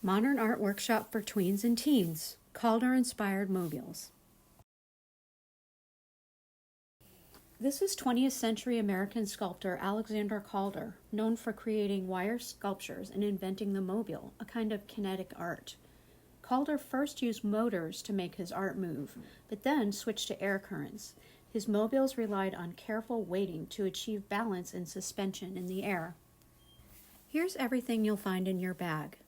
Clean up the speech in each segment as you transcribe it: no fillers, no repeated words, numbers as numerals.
Modern Art Workshop for Tweens and Teens, Calder-Inspired Mobiles. This is 20th century American sculptor Alexander Calder, known for creating wire sculptures and inventing the mobile, a kind of kinetic art. Calder first used motors to make his art move, but then switched to air currents. His mobiles relied on careful weighting to achieve balance and suspension in the air. Here's everything you'll find in your bag.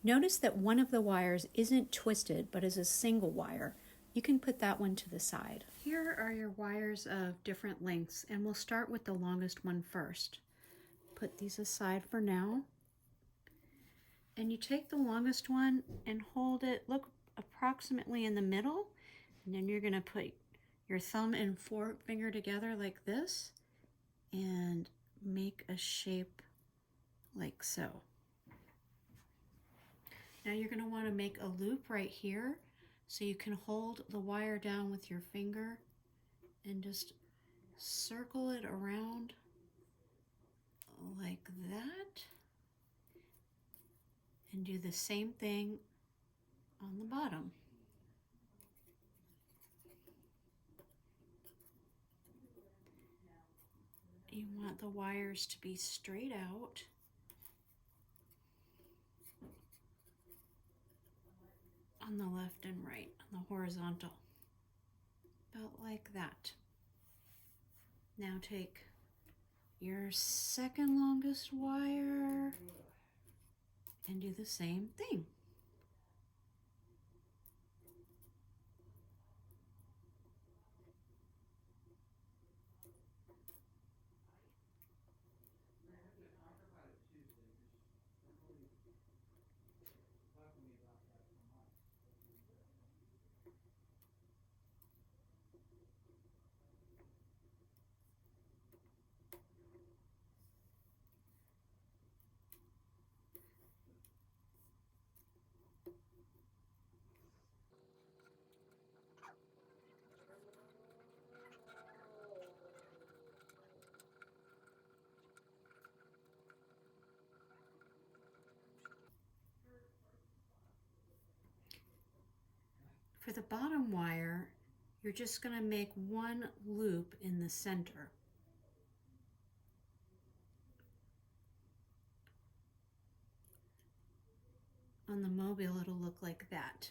Notice that one of the wires isn't twisted, but is a single wire. You can put that one to the side. Here are your wires of different lengths, and we'll start with the longest one first. Put these aside for now. And you take the longest one and hold it, look approximately in the middle, and then you're going to put your thumb and forefinger together like this and make a shape like so. Now you're going to want to make a loop right here so you can hold the wire down with your finger and just circle it around like that, and do the same thing on the bottom. You want the wires to be straight out. On the left and right, on the horizontal, about like that. Now take your second longest wire and do the same thing. For the bottom wire, you're just going to make one loop in the center. On the mobile, it'll look like that.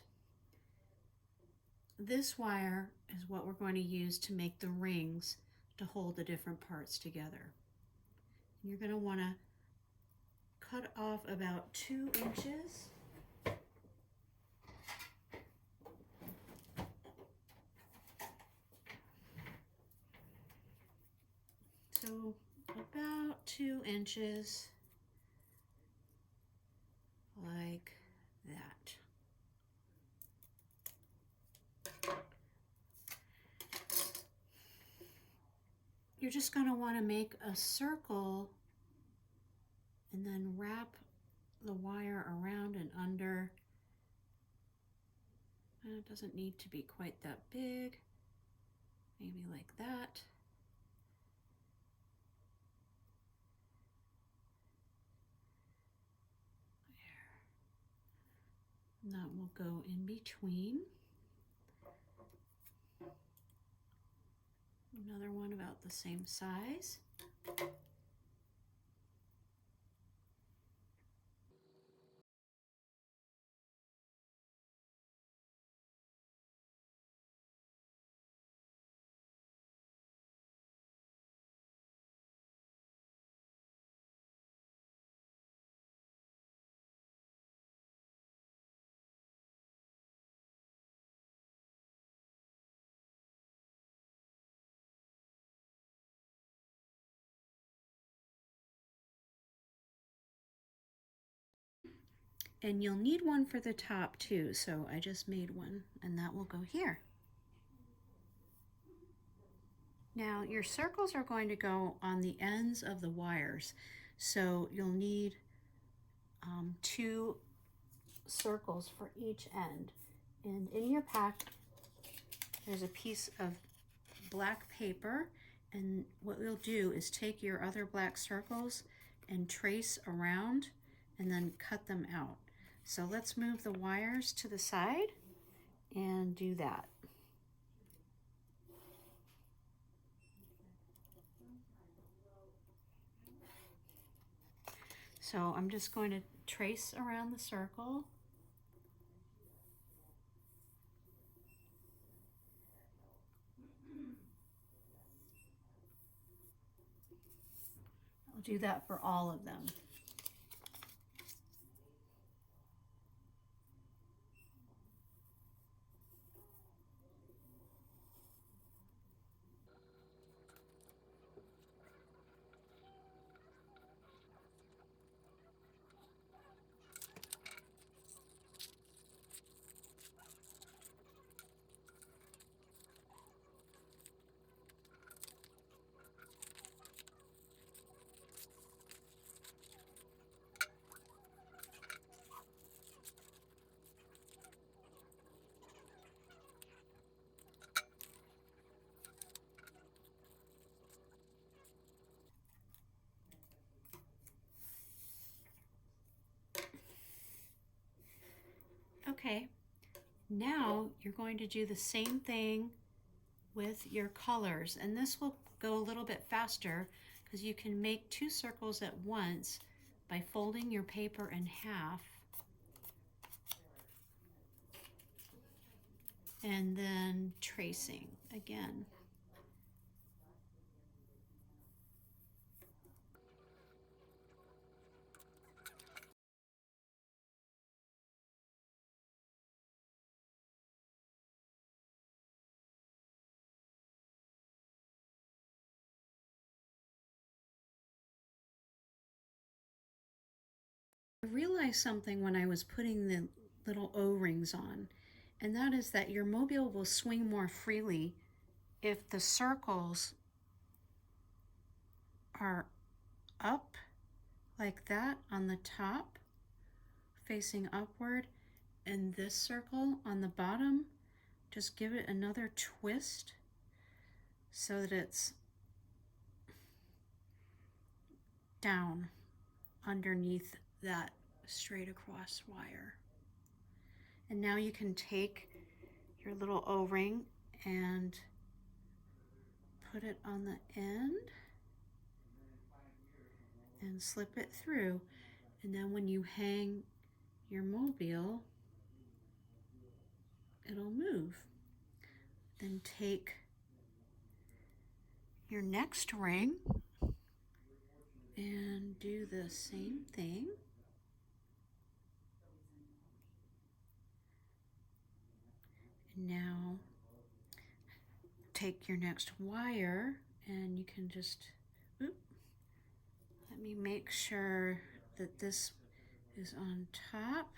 This wire is what we're going to use to make the rings to hold the different parts together. You're going to want to cut off about 2 inches. So about 2 inches, like that. You're just going to want to make a circle and then wrap the wire around and under. And it doesn't need to be quite that big, maybe like that. And that will go in between. Another one about the same size. And you'll need one for the top too, so I just made one, and that will go here. Now your circles are going to go on the ends of the wires, so you'll need 2 circles for each end. And in your pack, there's a piece of black paper, and what we'll do is take your other black circles and trace around and then cut them out. So let's move the wires to the side and do that. So I'm just going to trace around the circle. I'll do that for all of them. Okay, now you're going to do the same thing with your colors, and this will go a little bit faster because you can make 2 circles at once by folding your paper in half and then tracing again. I realized something when I was putting the little O-rings on, and that is that your mobile will swing more freely if the circles are up like that on the top, facing upward, and this circle on the bottom, just give it another twist so that it's down underneath that straight across wire. And now you can take your little O-ring and put it on the end and slip it through. And then when you hang your mobile, it'll move. Then take your next ring and do the same thing. And now take your next wire and you can just, let me make sure that this is on top.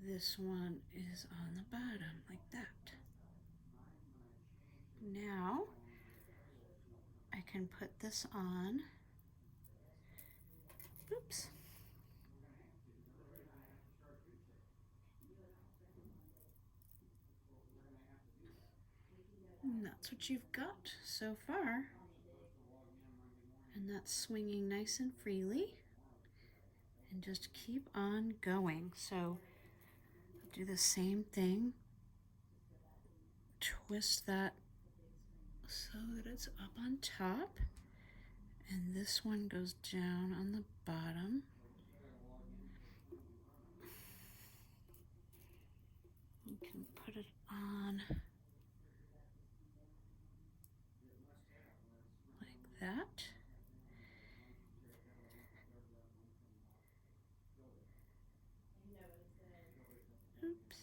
This one is on the bottom, like that. Now I can put this on. Oops. And that's what you've got so far. And that's swinging nice and freely. And just keep on going. So do the same thing. Twist that so that it's up on top. And this one goes down on the bottom. You can put it on like that. Oops.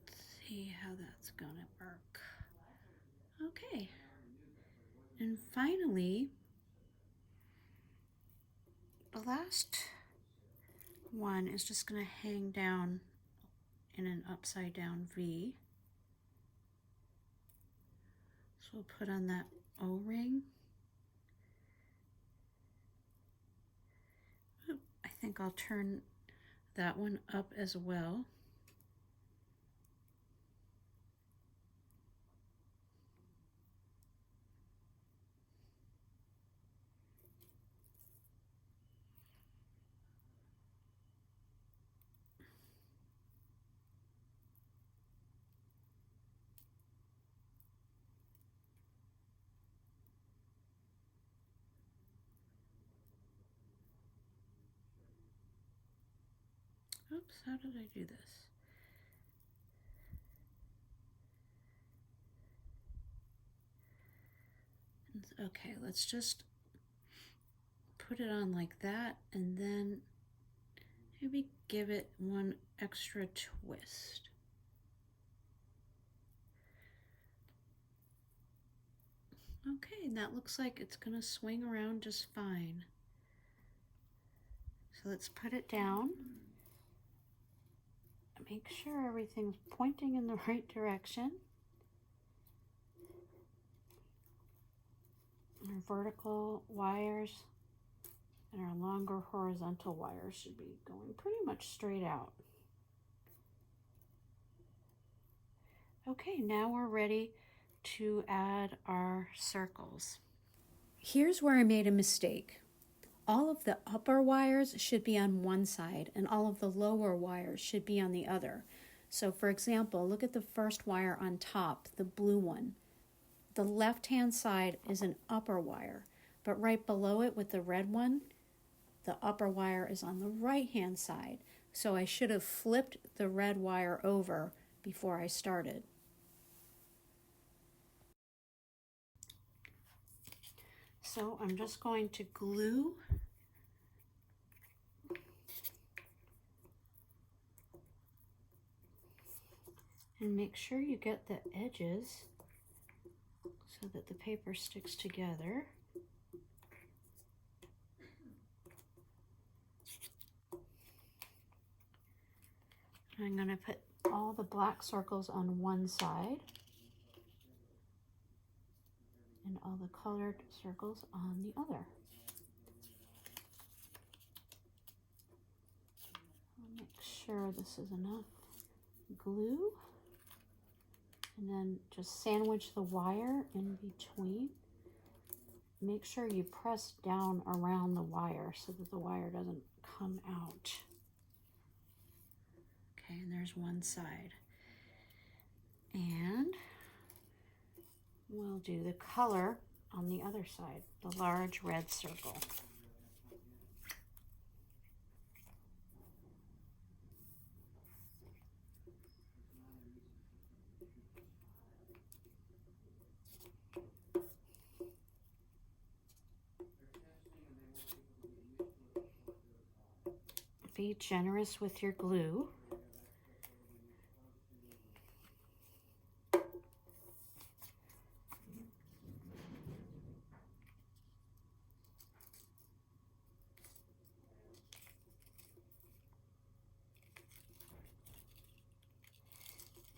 Let's see how that's gonna work. Okay. And finally, the last one is just gonna hang down in an upside down V. So we'll put on that O-ring. I think I'll turn that one up as well. Oops, how did I do this? Okay, let's just put it on like that and then maybe give it one extra twist. Okay, and that looks like it's gonna swing around just fine. So let's put it down. Make sure everything's pointing in the right direction. Our vertical wires and our longer horizontal wires should be going pretty much straight out. Okay, now we're ready to add our circles. Here's where I made a mistake. All of the upper wires should be on one side and all of the lower wires should be on the other. So for example, look at the first wire on top, the blue one. The left-hand side is an upper wire, but right below it with the red one, the upper wire is on the right-hand side. So I should have flipped the red wire over before I started. So I'm just going to glue and make sure you get the edges so that the paper sticks together. I'm going to put all the black circles on one side and all the colored circles on the other. I'll make sure this is enough glue, and then just sandwich the wire in between. Make sure you press down around the wire so that the wire doesn't come out. Okay, and there's one side. And we'll do the color on the other side, the large red circle. Be generous with your glue.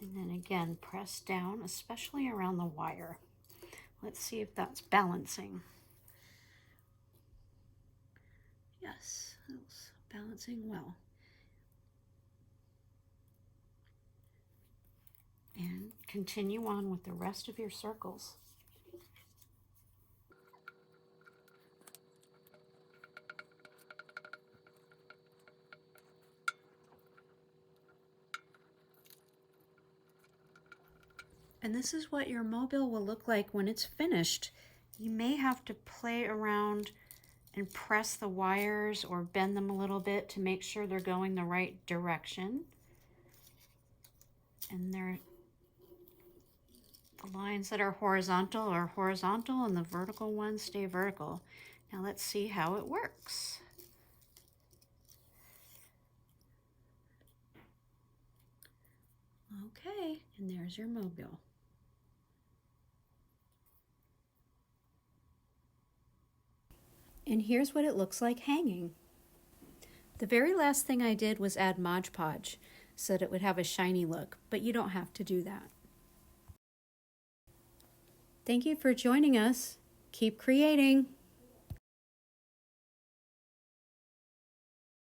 And then again, press down, especially around the wire. Let's see if that's balancing. Yes, it's balancing well. And continue on with the rest of your circles. And this is what your mobile will look like when it's finished. You may have to play around and press the wires or bend them a little bit to make sure they're going the right direction. And the lines that are horizontal and the vertical ones stay vertical. Now let's see how it works. Okay, and there's your mobile. And here's what it looks like hanging. The very last thing I did was add Mod Podge so that it would have a shiny look, but you don't have to do that. Thank you for joining us. Keep creating.